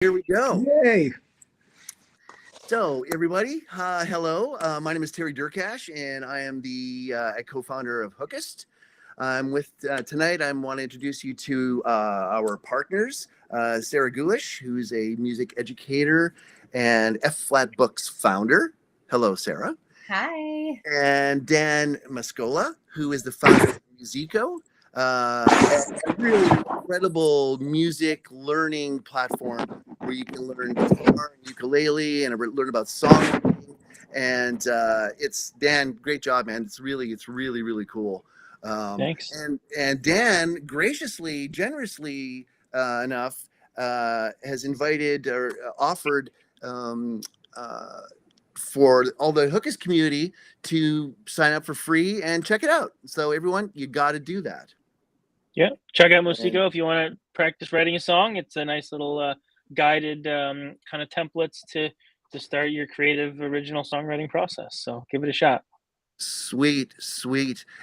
Here we go. Yay. So, everybody, hello. My name is Terry Durkash, and I am the co-founder of Hookist. I'm with tonight. I want to introduce you to our partners, Sarah Gulish, who's a music educator and F-flat Books founder. Hello, Sarah. Hi. And Dan Mascola, who is the founder of Moosiko, a really incredible music learning platform where you can learn guitar and ukulele and learn about songwriting. And it's Dan, great job, man. It's really cool. Thanks. And Dan graciously, generously enough has invited or offered for all the Hookist community to sign up for free and check it out. So everyone, you got to do that. Yeah, check out Moosiko if you want to practice writing a song. It's a nice little guided kind of templates to start your creative original songwriting process. So give it a shot. Sweet.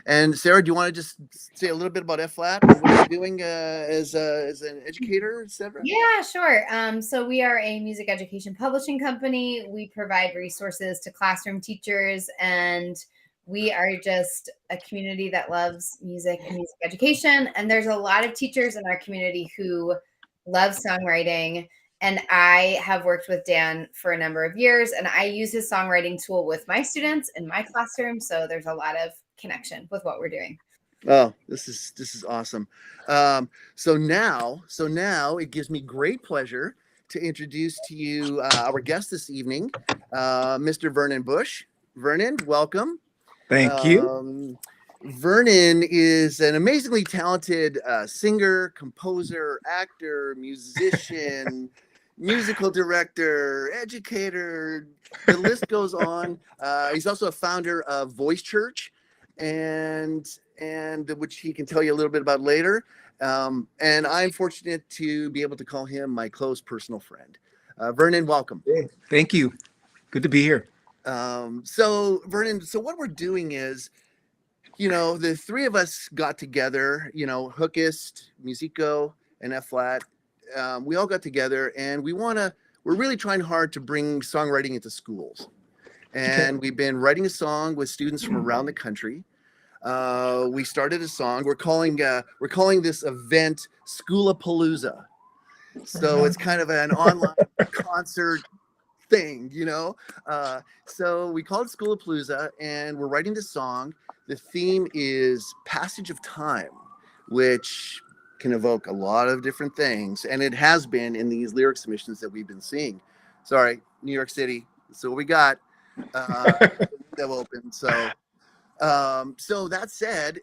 And Sarah, do you want to just say a little bit about F-flat and what you're doing as an educator, etc.? Yeah, sure. So we are a music education publishing company. We provide resources to classroom teachers, and we are just a community that loves music and music education. And there's a lot of teachers in our community who love songwriting. And I have worked with Dan for a number of years, and I use his songwriting tool with my students in my classroom. So there's a lot of connection with what we're doing. Oh, this is awesome. So now it gives me great pleasure to introduce to you our guest this evening, Mr. Vernon Bush. Vernon, welcome. Thank you. Vernon is an amazingly talented singer, composer, actor, musician, musical director, educator. The list goes on. He's also a founder of Voice Church, and which he can tell you a little bit about later. And I'm fortunate to be able to call him my close personal friend. Vernon, welcome. Thank you. Good to be here. So Vernon, so what we're doing is, the three of us got together, Hookist, Moosiko, and F-flat. We all got together, and we're really trying hard to bring songwriting into schools. And we've been writing a song with students from around the country. We started a song. We're calling this event Schoolapalooza. So it's kind of an online concert thing, So we called it Schoolapalooza, and we're writing this song. The theme is passage of time, which can evoke a lot of different things, and it has been in these lyric submissions that we've been seeing. Sorry, New York City. So we got the window open. So that said,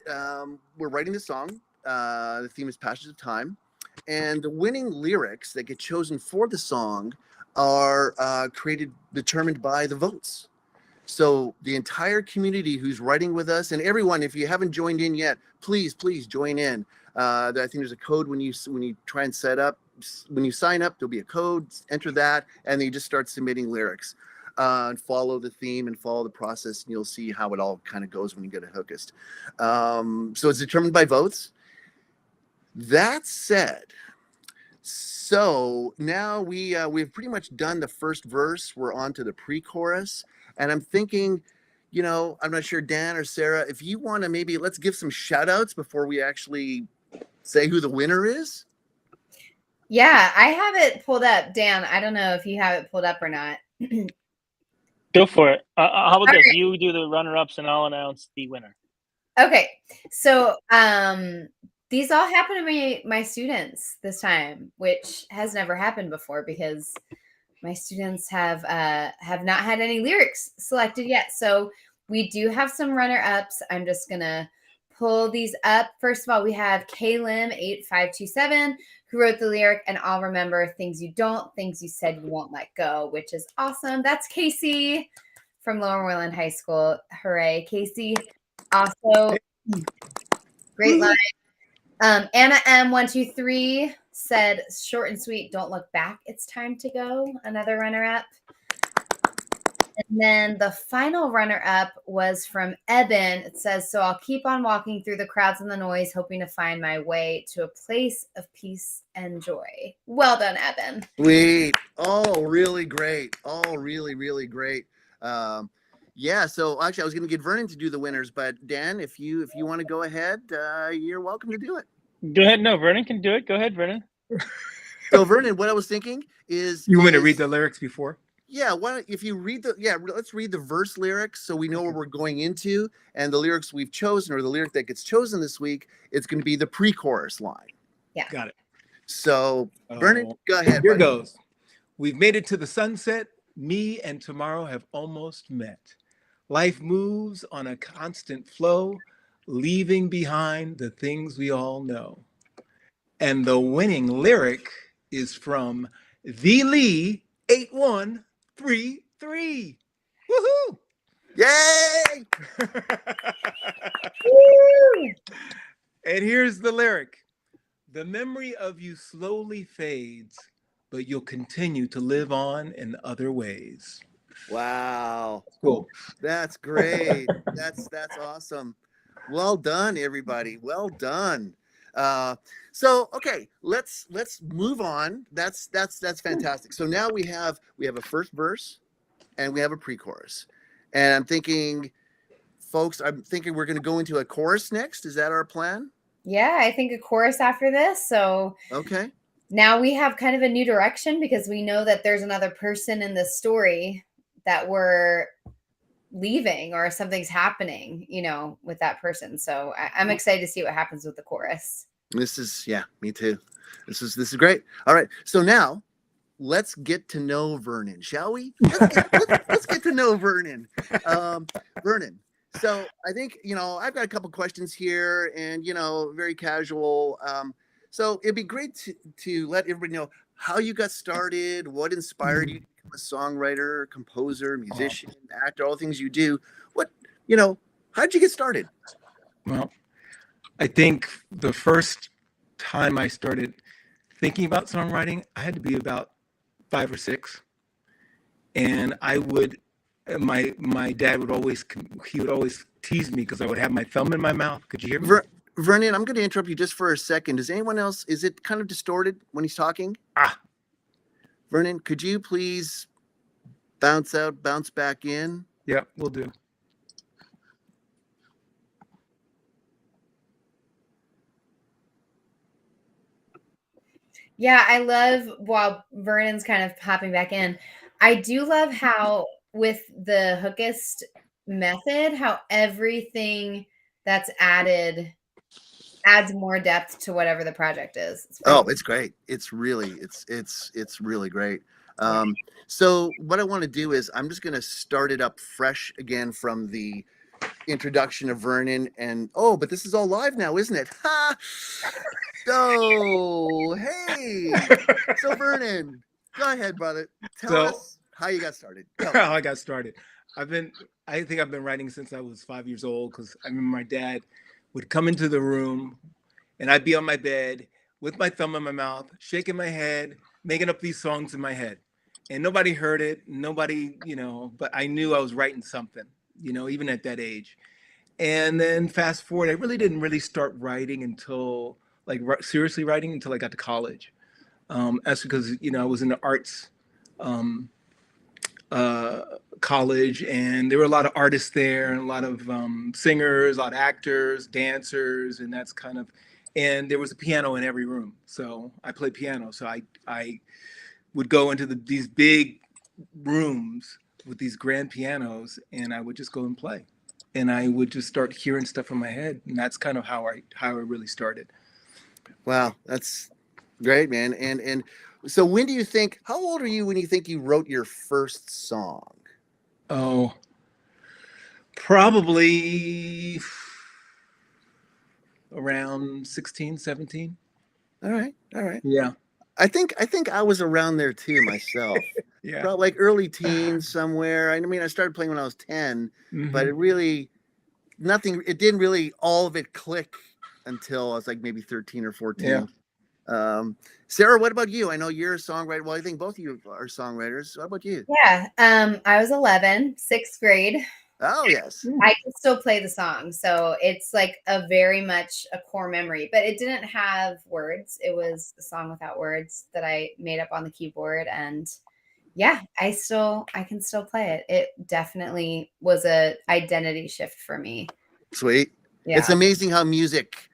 we're writing the song. The theme is passage of time, and the winning lyrics that get chosen for the song are determined by the votes. So the entire community who's writing with us, and everyone, if you haven't joined in yet, please join in. I think there's a code when you try and set up. When you sign up, there'll be a code. Enter that, and then you just start submitting lyrics. And follow the theme and follow the process, and you'll see how it all kind of goes when you get a Hookist. So it's determined by votes. That said, so now we've pretty much done the first verse. We're on to the pre-chorus, and I'm thinking, I'm not sure, Dan or Sarah, if you want to maybe let's give some shout outs before we actually say who the winner is. Yeah, I have it pulled up. Dan, I don't know if you have it pulled up or not. Go for it. How about this? Right. You do the runner-ups, and I'll announce the winner. Okay. So these all happened to my students this time, which has never happened before because my students have not had any lyrics selected yet. So we do have some runner-ups. I'm just gonna pull these up. First of all, we have KLim8527 who wrote the lyric, and I'll remember things you don't, things you said you won't let go, which is awesome. That's Casey from Lower Moreland High School. Hooray, Casey. Also, great line. Anna M123 said, short and sweet, don't look back, it's time to go. Another runner-up. And then the final runner-up was from Eben. It says, "So I'll keep on walking through the crowds and the noise, hoping to find my way to a place of peace and joy." Well done, Eben. Sweet. Oh, really great. Oh, really, really great. Yeah. So actually, I was going to get Vernon to do the winners, but Dan, if you want to go ahead, you're welcome to do it. Go ahead. No, Vernon can do it. Go ahead, Vernon. So Vernon, what I was thinking is you want me to read the lyrics before? Yeah, if you read let's read the verse lyrics so we know where we're going into, and the lyrics we've chosen, or the lyric that gets chosen this week, it's going to be the pre-chorus line. Yeah. Got it. So, Vernon, go ahead. Here goes. We've made it to the sunset. Me and tomorrow have almost met. Life moves on a constant flow, leaving behind the things we all know. And the winning lyric is from The Lee 8133. Woohoo! Yay! And here's the lyric. The memory of you slowly fades, but you'll continue to live on in other ways. Wow. Cool. That's great. That's awesome. Well done, everybody. Well done. So okay, let's move on. That's fantastic. So now we have a first verse and we have a pre-chorus. And I'm thinking we're going to go into a chorus next. Is that our plan? Yeah, I think a chorus after this. So Okay. now we have kind of a new direction because we know that there's another person in the story that we're leaving, or something's happening, with that person. So I'm excited to see what happens with the chorus. Me too. This is great. All right. So now let's get to know Vernon, shall we? Let's get to know Vernon. Vernon. So I think, I've got a couple questions here, and, very casual. So it'd be great to let everybody know how you got started, what inspired you to become a songwriter, composer, musician, actor, all the things you do. How'd you get started? Well, I think the first time I started thinking about songwriting, I had to be about 5 or 6. And my dad would always tease me because I would have my thumb in my mouth. Could you hear me? Vernon, I'm going to interrupt you just for a second. Does anyone else, is it kind of distorted when he's talking? Vernon, could you please bounce out, bounce back in? Yeah, we'll do. Yeah, I love, while Vernon's kind of hopping back in, I do love how with the hookist method, how everything that's added adds more depth to whatever the project is. It's great. It's really great. So what I want to do is I'm just going to start it up fresh again from the introduction of Vernon, and but this is all live now, isn't it? Ha! So hey, so Vernon, go ahead, brother. Tell us how you got started. How I got started. I think I've been writing since I was 5 years old, because I remember my dad would come into the room and I'd be on my bed with my thumb in my mouth, shaking my head, making up these songs in my head. And nobody heard it, but I knew I was writing something, even at that age. And then fast forward, I really didn't start writing until, seriously writing, until I got to college. That's because, I was in the arts college, and there were a lot of artists there, and a lot of singers, a lot of actors, dancers, and and there was a piano in every room. So I played piano. So I would go into these big rooms with these grand pianos, and I would just go and play. And I would just start hearing stuff in my head. And that's kind of how I really started. Wow, that's great, man. And so when do you think, how old are you when you think you wrote your first song? Oh, probably around 16, 17. All right. Yeah. I think I was around there too myself. Yeah. Probably like early teens somewhere. I mean, I started playing when I was 10, but it didn't really all of it click until I was like maybe 13 or 14. Yeah. Sarah, what about you? I know you're a songwriter. Well, I think both of you are songwriters. What about you? Yeah. I was 11, sixth grade. Oh, yes. I can still play the song. So it's like a very much a core memory, but it didn't have words. It was a song without words that I made up on the keyboard. And yeah, I can still play it. It definitely was a identity shift for me. Sweet. Yeah. It's amazing how music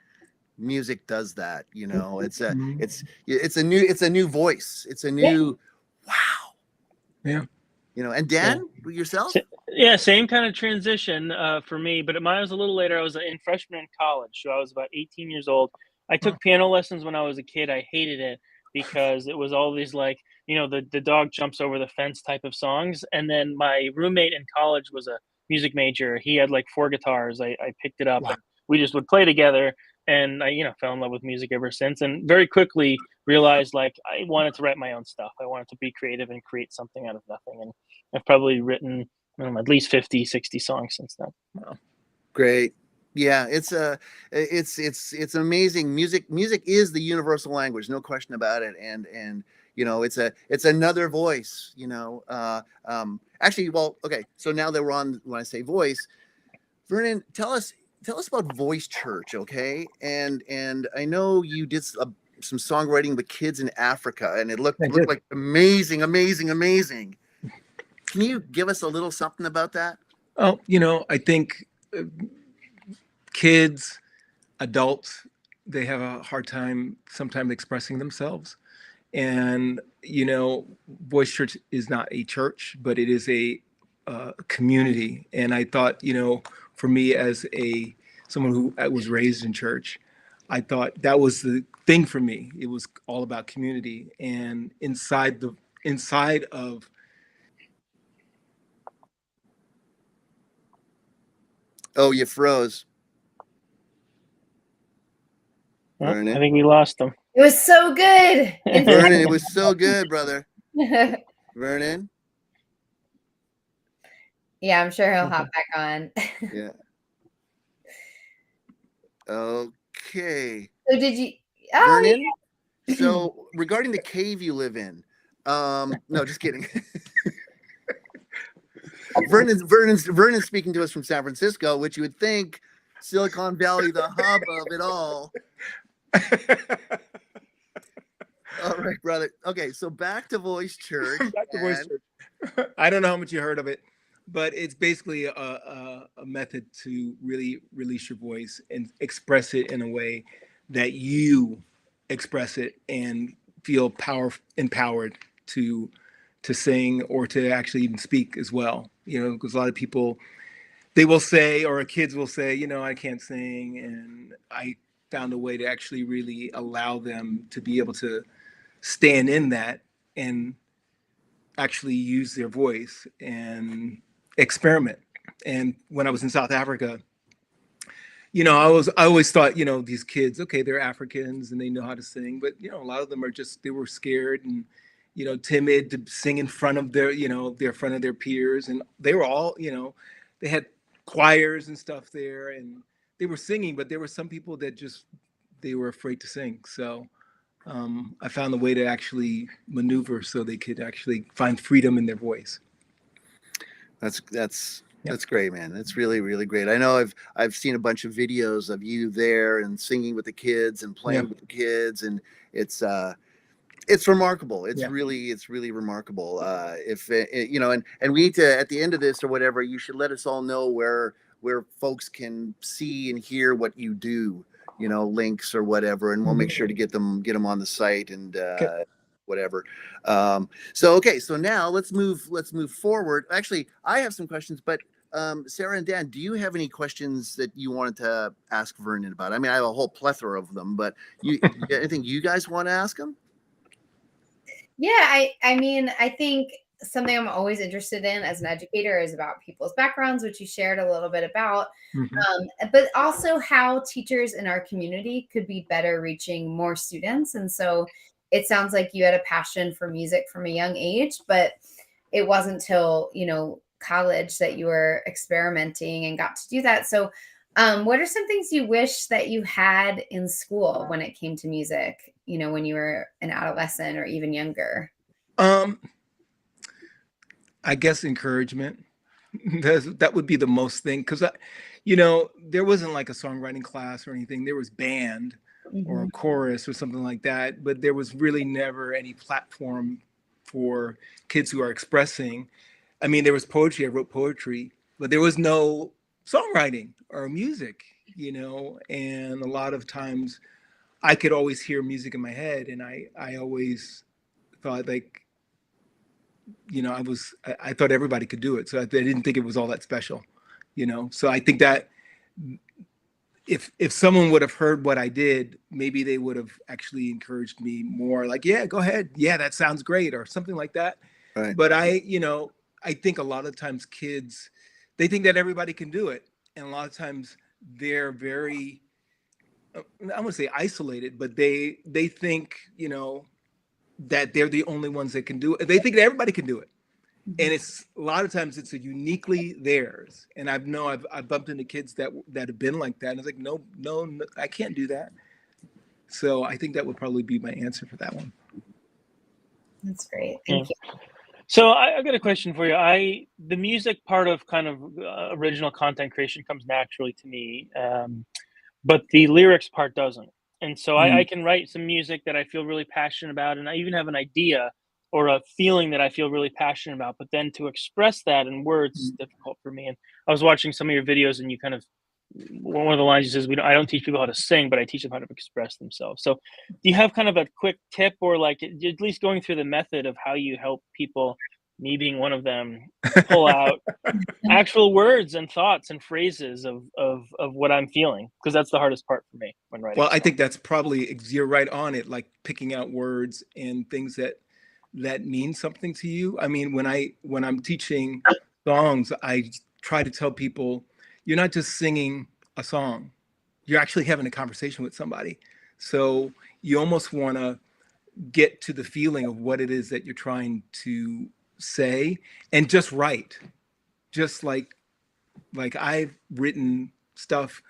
does that. You know, it's a new voice. It's a new, wow. Yeah. You know, and Dan, yourself? Yeah, same kind of transition for me, but mine was a little later. I was in freshman in college, so I was about 18 years old. I took piano lessons when I was a kid. I hated it because it was all these like, the dog jumps over the fence type of songs. And then my roommate in college was a music major. He had like 4 guitars. I picked it up and we just would play together. And I, fell in love with music ever since, and very quickly realized like I wanted to write my own stuff. I wanted to be creative and create something out of nothing. And I've probably written at least 50, 60 songs since then. Wow. Great. Yeah, it's amazing. Music is the universal language, no question about it. And it's another voice, actually, well, okay. So now that we're on, when I say voice, Vernon, tell us about Voice Church, okay? And I know you did some songwriting with kids in Africa, and it looked like amazing. Can you give us a little something about that? Oh, I think kids, adults, they have a hard time sometimes expressing themselves. And, Voice Church is not a church, but it is a community. And I thought, for me as someone who was raised in church, I thought that was the thing for me. It was all about community. And inside of Oh, you froze. Well, I think we lost him. It was so good. Vernon, it was so good, brother. Vernon? Yeah, I'm sure he'll hop back on. Yeah. Okay. So did you? Vernon? Yeah. So regarding the cave you live in, no, just kidding. Vernon's speaking to us from San Francisco, which you would think Silicon Valley, the hub of it all. All right, brother. Okay, so back to Voice Church. Voice Church. I don't know how much you heard of it, but it's basically a method to really release your voice and express it in a way that you express it and feel empowered to sing or to actually even speak as well. Because a lot of people, they will say, or kids will say, I can't sing. And I found a way to actually really allow them to be able to stand in that and actually use their voice and experiment. And when I was in South Africa, I always thought, these kids, okay, they're Africans and they know how to sing, but a lot of them are they were scared and timid to sing in front of their peers. And they were all, they had choirs and stuff there and they were singing, but there were some people that they were afraid to sing. So I found a way to actually maneuver so they could actually find freedom in their voice. That's great, man. That's really, really great. I know I've seen a bunch of videos of you there and singing with the kids and playing with the kids, and it's remarkable. It's really remarkable. If and we need to, at the end of this or whatever, you should let us all know where folks can see and hear what you do, links or whatever, and we'll make sure to get them on the site and whatever. So now let's move forward. Actually, I have some questions, but Sarah and Dan, do you have any questions that you wanted to ask Vernon about? I mean, I have a whole plethora of them, but anything you guys want to ask him? Yeah, I mean, I think something I'm always interested in as an educator is about people's backgrounds, which you shared a little bit about, but also how teachers in our community could be better reaching more students. And so it sounds like you had a passion for music from a young age, but it wasn't till, college that you were experimenting and got to do that. So What are some things you wish that you had in school when it came to music, when you were an adolescent or even younger? I guess encouragement. That would be the most thing, because there wasn't like a songwriting class or anything. There was band or a chorus or something like that, but there was really never any platform for kids who are expressing. I mean, there was poetry. I wrote poetry, but there was no songwriting or music, and a lot of times I could always hear music in my head, and I always thought like, I thought everybody could do it. So I didn't think it was all that special, So I think that if someone would have heard what I did, maybe they would have actually encouraged me more, like, yeah, go ahead. Yeah, that sounds great, or something like that. Right. But I think a lot of times kids, they think that everybody can do it. And a lot of times they're very, I wouldn't say isolated, but they think, that they're the only ones that can do it. They think that everybody can do it. And it's a lot of times it's a uniquely theirs. And I've bumped into kids that have been like that. And it's like, no, I can't do that. So I think that would probably be my answer for that one. That's great. Thank you. So I've got a question for you. The music part of kind of original content creation comes naturally to me, but the lyrics part doesn't. And so I can write some music that I feel really passionate about, and I even have an idea or a feeling that I feel really passionate about, but then to express that in words is difficult for me. And I was watching some of your videos, and you kind of, one of the lines you says, I don't teach people how to sing, but I teach them how to express themselves. So do you have kind of a quick tip, or like at least going through the method of how you help people, me being one of them, pull out actual words and thoughts and phrases of what I'm feeling? Because that's the hardest part for me when writing. Well, I think that's probably, you're right on it, like picking out words and things that mean something to you. I mean, when I'm teaching songs, I try to tell people, you're not just singing a song, you're actually having a conversation with somebody. So you almost want to get to the feeling of what it is that you're trying to say, and just write. Just like I've written stuff,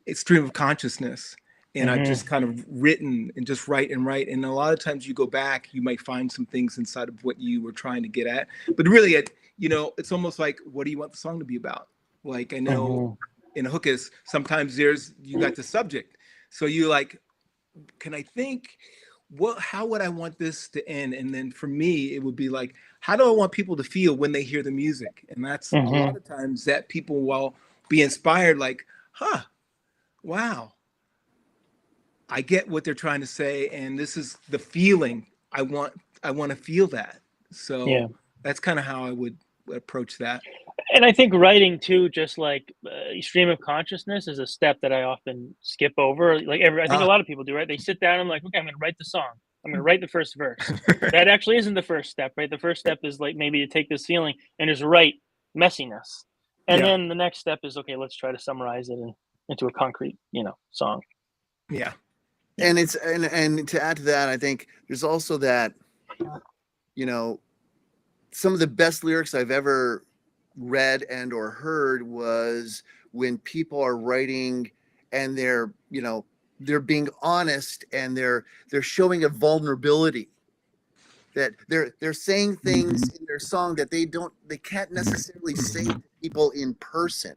it's stream of consciousness, and I've just kind of written and just write and write. And a lot of times you go back, you might find some things inside of what you were trying to get at. But really, it's almost like, what do you want the song to be about? Like, I know in a hookus, sometimes you got the subject. So you like, can I think, how would I want this to end? And then for me, it would be like, how do I want people to feel when they hear the music? And that's a lot of times that people will be inspired, like, wow, I get what they're trying to say, and this is the feeling I want to feel that. So that's kind of how I would approach that. And I think writing too, just like stream of consciousness, is a step that I often skip over. Like I think a lot of people do, right? They sit down and I'm like, okay, I'm going to write the song. I'm going to write the first verse. That actually isn't the first step, right? The first step is like maybe to take this feeling and just write messiness. And then the next step is, okay, let's try to summarize it into a concrete, song. Yeah. And it's and to add to that, I think there's also that, some of the best lyrics I've ever read and or heard was when people are writing and they're being honest, and they're showing a vulnerability, that they're saying things in their song that they can't necessarily say to people in person.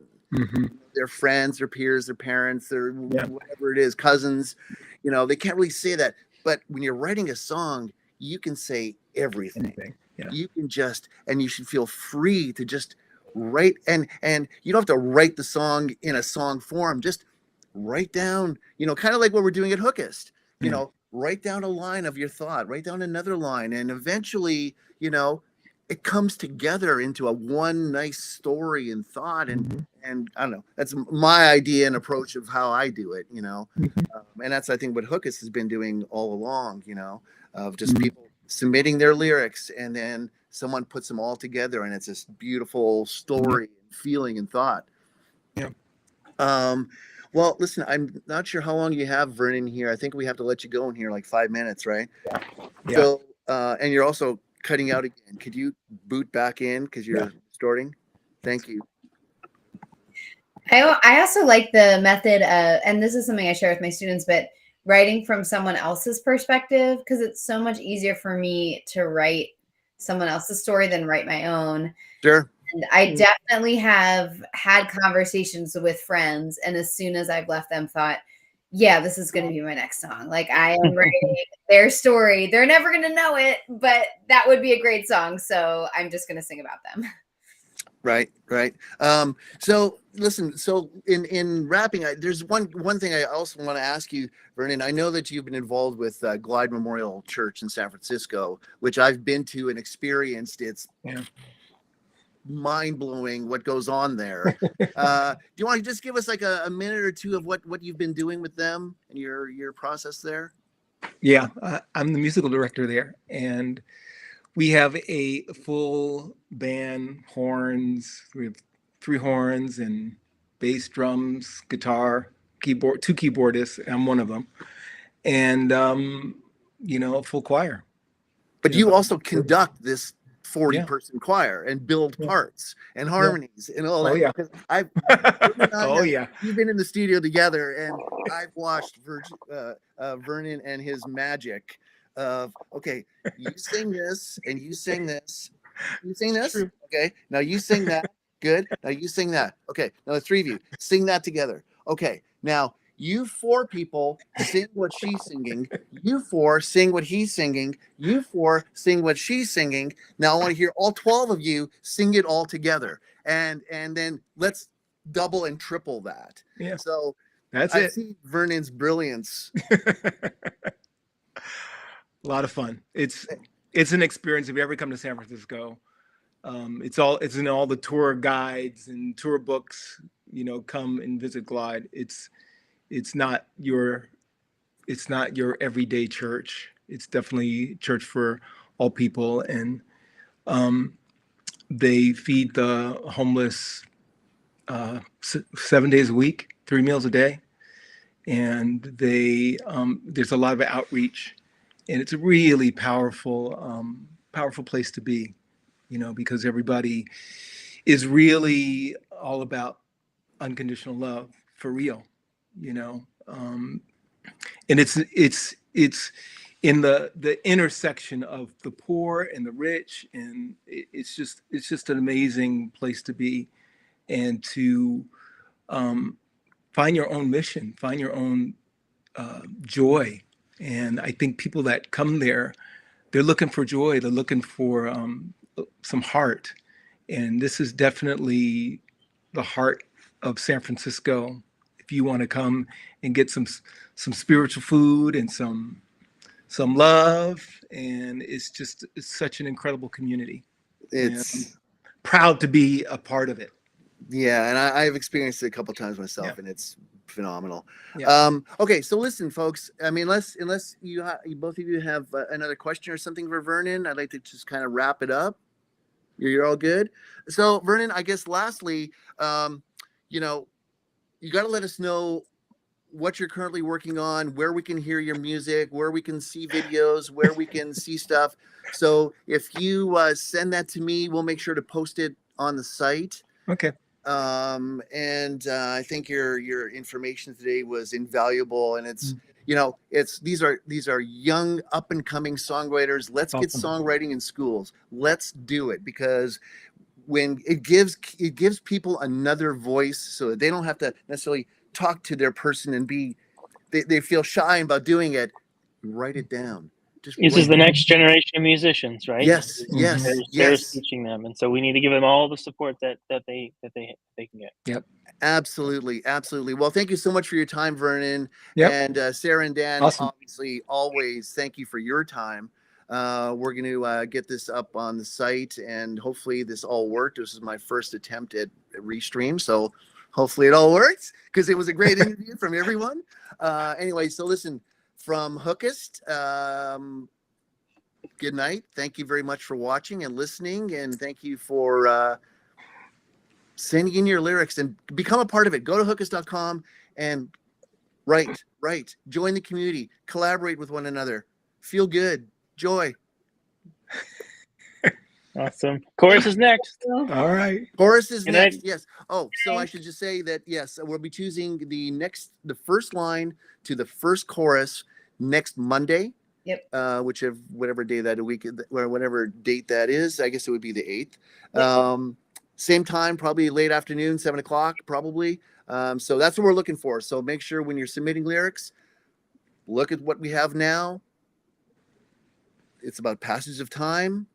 Their friends, their peers, their parents, their whatever it is, cousins, they can't really say that. But when you're writing a song, you can say everything. You can and you should feel free to just write, and you don't have to write the song in a song form. Just write down, kind of like what we're doing at Hookist. Write down a line of your thought, write down another line, and eventually, it comes together into a one nice story and thought. And I don't know, that's my idea and approach of how I do it, and that's, I think, what Hookist has been doing all along, of just people submitting their lyrics, and then someone puts them all together, and it's this beautiful story and feeling and thought. Well, listen, I'm not sure how long you have, Vernon, here. I think we have to let you go in here like 5 minutes, right? So and you're also cutting out again. Could you boot back in because you're distorting? Thank you. I also like the method of, and this is something I share with my students, but writing from someone else's perspective, because it's so much easier for me to write someone else's story than write my own. Sure. And I definitely have had conversations with friends, and as soon as I've left them, thought, yeah, this is going to be my next song. Like, I am writing their story. They're never going to know it, but that would be a great song. So I'm just going to sing about them. Right. So listen, so in wrapping, there's one thing I also want to ask you, Vernon. I know that you've been involved with Glide Memorial Church in San Francisco, which I've been to and experienced. It's mind-blowing what goes on there. Do you want to just give us like a minute or two of what you've been doing with them and your process there? Yeah, I'm the musical director there, and we have a full band, horns. We have 3 horns and bass, drums, guitar, keyboard, 2 keyboardists. I'm one of them, and a full choir. But you also conduct this 40-person choir and build parts and harmonies and all that. Oh yeah. You've been in the studio together, and I've watched Vernon and his magic of, okay, you sing this and you sing this. You sing this? Okay. Now you sing that. Good. Now you sing that. Okay. Now the 3 of you sing that together. Okay. Now you 4 people sing what she's singing. You 4 sing what he's singing. You 4 sing what she's singing. Now I want to hear all 12 of you sing it all together. And then let's double and triple that. Yeah. So that's I it. see Vernon's brilliance. A lot of fun. It's an experience. If you ever come to San Francisco, it's in all the tour guides and tour books. Come and visit Glide. It's not your everyday church. It's definitely church for all people, and they feed the homeless 7 days a week, 3 meals a day, and there's a lot of outreach, and it's a really powerful place to be, because everybody is really all about unconditional love for real, and it's in the intersection of the poor and the rich, and it's just an amazing place to be, and to find your own mission, find your own joy. And I think people that come there, they're looking for joy, they're looking for some heart, and this is definitely the heart of San Francisco. If you want to come and get some spiritual food and some love, and it's such an incredible community. It's proud to be a part of it. Yeah, and I've experienced it a couple times myself, and it's phenomenal. Yeah. Okay, so listen, folks. I mean, unless you both of you have another question or something for Vernon, I'd like to just kind of wrap it up. You're all good. So, Vernon, I guess lastly, you got to let us know what you're currently working on, where we can hear your music, where we can see videos, where we can see stuff. So if you send that to me, we'll make sure to post it on the site. Okay. And I think your information today was invaluable, and it's these are young up and coming songwriters. Let's get songwriting in schools. Let's do it, because when it gives people another voice, so that they don't have to necessarily talk to their person and they feel shy about doing it. Write it down. This is the next generation of musicians, right? Yes. There's teaching them, and so we need to give them all the support that they can get. Yep. Absolutely. Well, thank you so much for your time, Vernon. Yep. And Sarah and Dan, awesome. Obviously, always thank you for your time. We're going to get this up on the site, and hopefully this all worked. This is my first attempt at Restream, so hopefully it all works, because it was a great interview from everyone. Anyway, so listen, from Hookist, good night. Thank you very much for watching and listening, and thank you for sending in your lyrics and become a part of it. Go to hookist.com and write, join the community, collaborate with one another, feel good, joy. Awesome. Chorus is next. All right. Chorus is Good night. next. Yes. Oh, so I should just say that yes, we'll be choosing the first line to the first chorus next Monday. Yep. Whatever day that a week or whatever date that is. I guess it would be the 8th. Yep. Same time, probably late afternoon, 7:00, probably. So that's what we're looking for. So make sure when you're submitting lyrics, look at what we have now. It's about passage of time,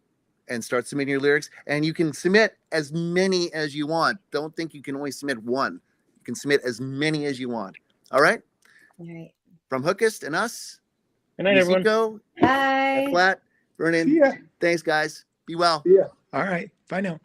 and start submitting your lyrics. And you can submit as many as you want. Don't think you can only submit one. You can submit as many as you want. All right? All right. From Hookist and us, Good night, everyone. Moosiko, Bye. F-flat, Vernon. See ya. Thanks, guys. Be well. Yeah. All right. Bye now.